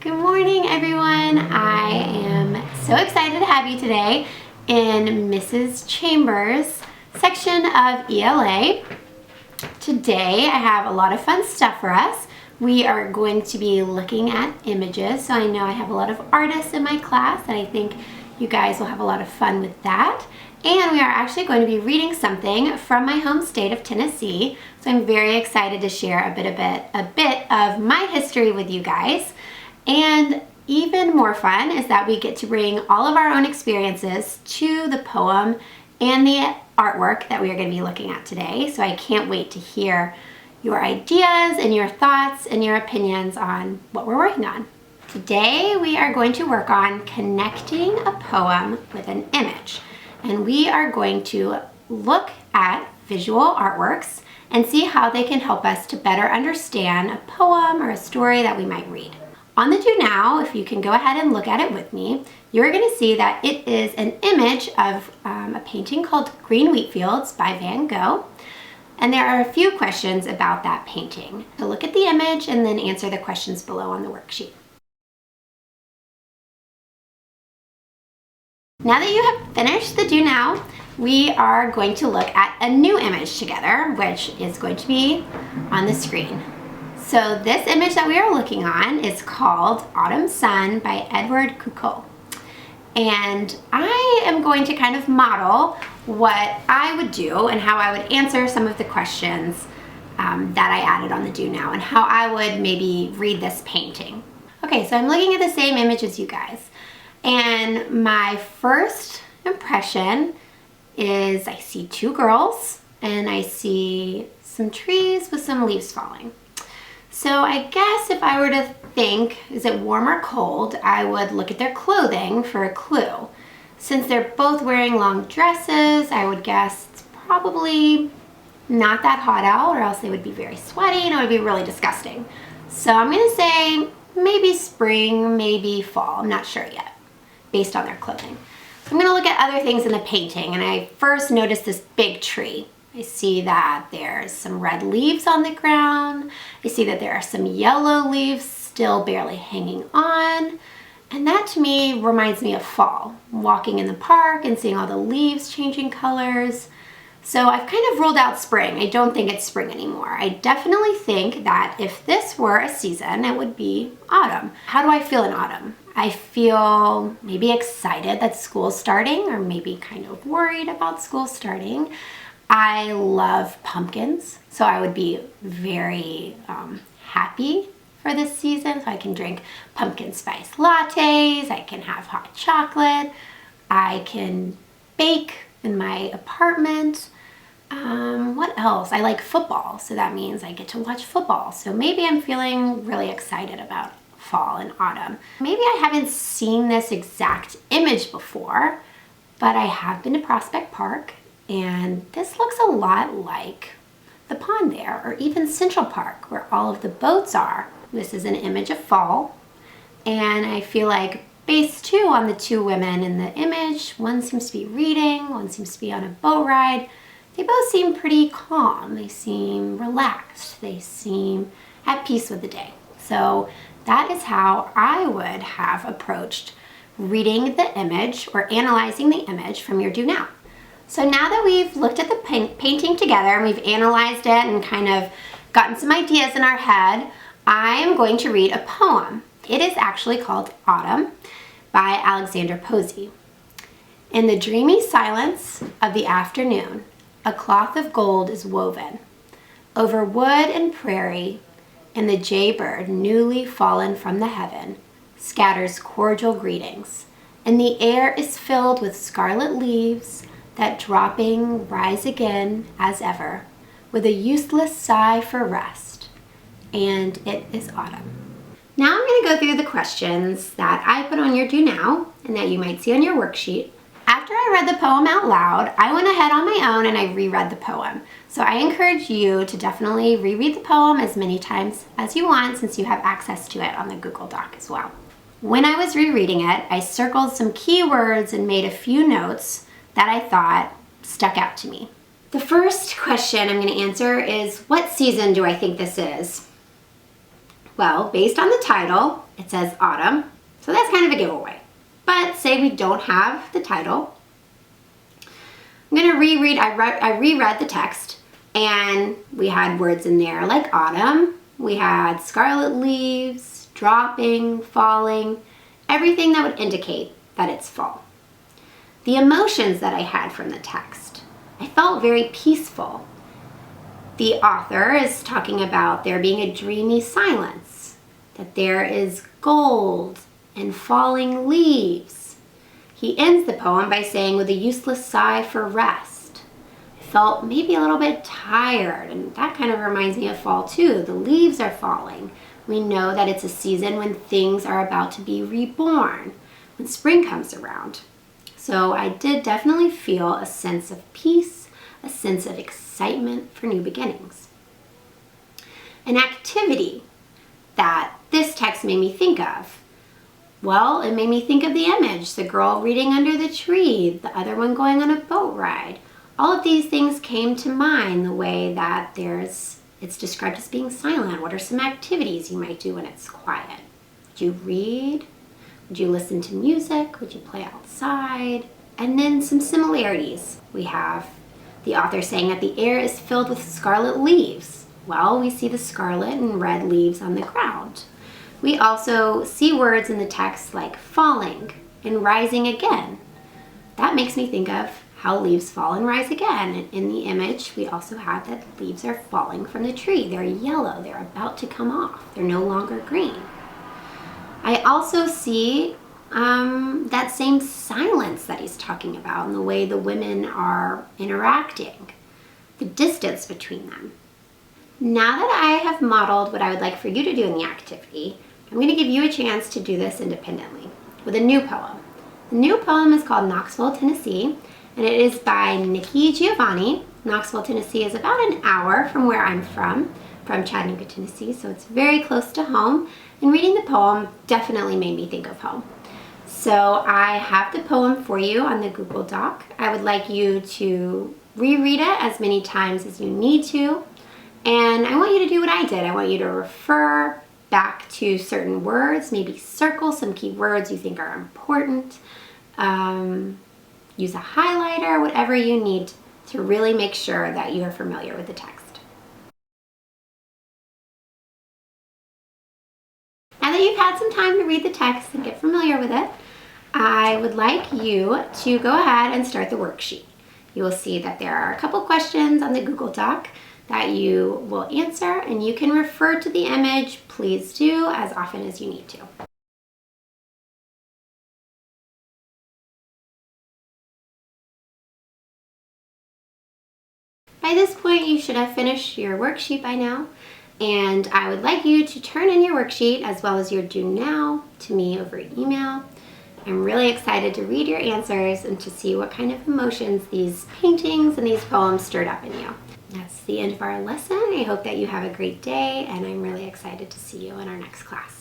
Good morning, everyone. I am so excited to have you today in Mrs. Chambers' section of ELA. Today, I have a lot of fun stuff for us. We are going to be looking at images, so I know I have a lot of artists in my class, and I think you guys will have a lot of fun with that. And we are actually going to be reading something from my home state of Tennessee, so I'm very excited to share a bit of my history with you guys. And even more fun is that we get to bring all of our own experiences to the poem and the artwork that we are going to be looking at today. So I can't wait to hear your ideas and your thoughts and your opinions on what we're working on. Today we are going to work on connecting a poem with an image. And we are going to look at visual artworks and see how they can help us to better understand a poem or a story that we might read. On the Do Now, if you can go ahead and look at it with me, you're going to see that it is an image of a painting called Green Wheat Fields by Van Gogh. And there are a few questions about that painting. So look at the image and then answer the questions below on the worksheet. Now that you have finished the Do Now, we are going to look at a new image together, which is going to be on the screen. So this image that we are looking on is called Autumn Sun by Edward Coucou. And I am going to kind of model what I would do and how I would answer some of the questions that I added on the Do Now and how I would maybe read this painting. Okay, so I'm looking at the same image as you guys. And my first impression is I see two girls and I see some trees with some leaves falling. So I guess if I were to think, is it warm or cold, I would look at their clothing for a clue. Since they're both wearing long dresses, I would guess it's probably not that hot out, or else they would be very sweaty and it would be really disgusting. So I'm gonna say maybe spring, maybe fall, I'm not sure yet, based on their clothing. So I'm gonna look at other things in the painting, and I first noticed this big tree. I see that there's some red leaves on the ground. I see that there are some yellow leaves still barely hanging on. And that to me reminds me of fall. Walking in the park and seeing all the leaves changing colors. So I've kind of ruled out spring. I don't think it's spring anymore. I definitely think that if this were a season, it would be autumn. How do I feel in autumn? I feel maybe excited that school's starting, or maybe kind of worried about school starting. I love pumpkins, so I would be very happy for this season. So I can drink pumpkin spice lattes, I can have hot chocolate, I can bake in my apartment. What else? I like football, so that means I get to watch football. So maybe I'm feeling really excited about fall and autumn. Maybe I haven't seen this exact image before, but I have been to Prospect Park. And this looks a lot like the pond there, or even Central Park, where all of the boats are. This is an image of fall. And I feel like based too on the two women in the image, one seems to be reading, one seems to be on a boat ride. They both seem pretty calm. They seem relaxed. They seem at peace with the day. So that is how I would have approached reading the image or analyzing the image from your Do Now. So now that we've looked at the painting together and we've analyzed it and kind of gotten some ideas in our head, I am going to read a poem. It is actually called Autumn by Alexander Posey. In the dreamy silence of the afternoon, a cloth of gold is woven over wood and prairie, and the jaybird, newly fallen from the heaven, scatters cordial greetings, and the air is filled with scarlet leaves that dropping rise again as ever, with a useless sigh for rest, and it is autumn. Now I'm going to go through the questions that I put on your Do Now and that you might see on your worksheet. After I read the poem out loud, I went ahead on my own and I reread the poem. So I encourage you to definitely reread the poem as many times as you want, since you have access to it on the Google Doc as well. When I was rereading it, I circled some key words and made a few notes that I thought stuck out to me. The first question I'm going to answer is, what season do I think this is? Well, based on the title, it says autumn, so that's kind of a giveaway. But say we don't have the title, I'm gonna reread, I reread the text, and we had words in there like autumn, we had scarlet leaves, dropping, falling, everything that would indicate that it's fall. The emotions that I had from the text, I felt very peaceful. The author is talking about there being a dreamy silence, that there is gold and falling leaves. He ends the poem by saying, with a useless sigh for rest. I felt maybe a little bit tired, and that kind of reminds me of fall too. The leaves are falling. We know that it's a season when things are about to be reborn, when spring comes around. So I did definitely feel a sense of peace, a sense of excitement for new beginnings. An activity that this text made me think of, well, it made me think of the image, the girl reading under the tree, the other one going on a boat ride. All of these things came to mind, the way that it's described as being silent. What are some activities you might do when it's quiet? Would you read? Would you listen to music? Would you play outside? And then some similarities. We have the author saying that the air is filled with scarlet leaves. Well, we see the scarlet and red leaves on the ground. We also see words in the text like falling and rising again. That makes me think of how leaves fall and rise again. And in the image, we also have that leaves are falling from the tree. They're yellow. They're about to come off. They're no longer green. I also see that same silence that he's talking about and the way the women are interacting, the distance between them. Now that I have modeled what I would like for you to do in the activity, I'm going to give you a chance to do this independently with a new poem. The new poem is called Knoxville, Tennessee, and it is by Nikki Giovanni. Knoxville, Tennessee is about an hour from where I'm from Chattanooga, Tennessee, so it's very close to home. And reading the poem definitely made me think of home. So I have the poem for you on the Google Doc. I would like you to reread it as many times as you need to. And I want you to do what I did. I want you to refer back to certain words, maybe circle some key words you think are important. Use a highlighter, whatever you need to really make sure that you are familiar with the text. Now that you've had some time to read the text and get familiar with it, I would like you to go ahead and start the worksheet. You will see that there are a couple questions on the Google Doc that you will answer, and you can refer to the image. Please do as often as you need to. By this point, you should have finished your worksheet by now, and I would like you to turn in your worksheet as well as your do now to me over email. I'm really excited to read your answers and to see what kind of emotions these paintings and these poems stirred up in you. That's the end of our lesson. I hope that you have a great day, and I'm really excited to see you in our next class.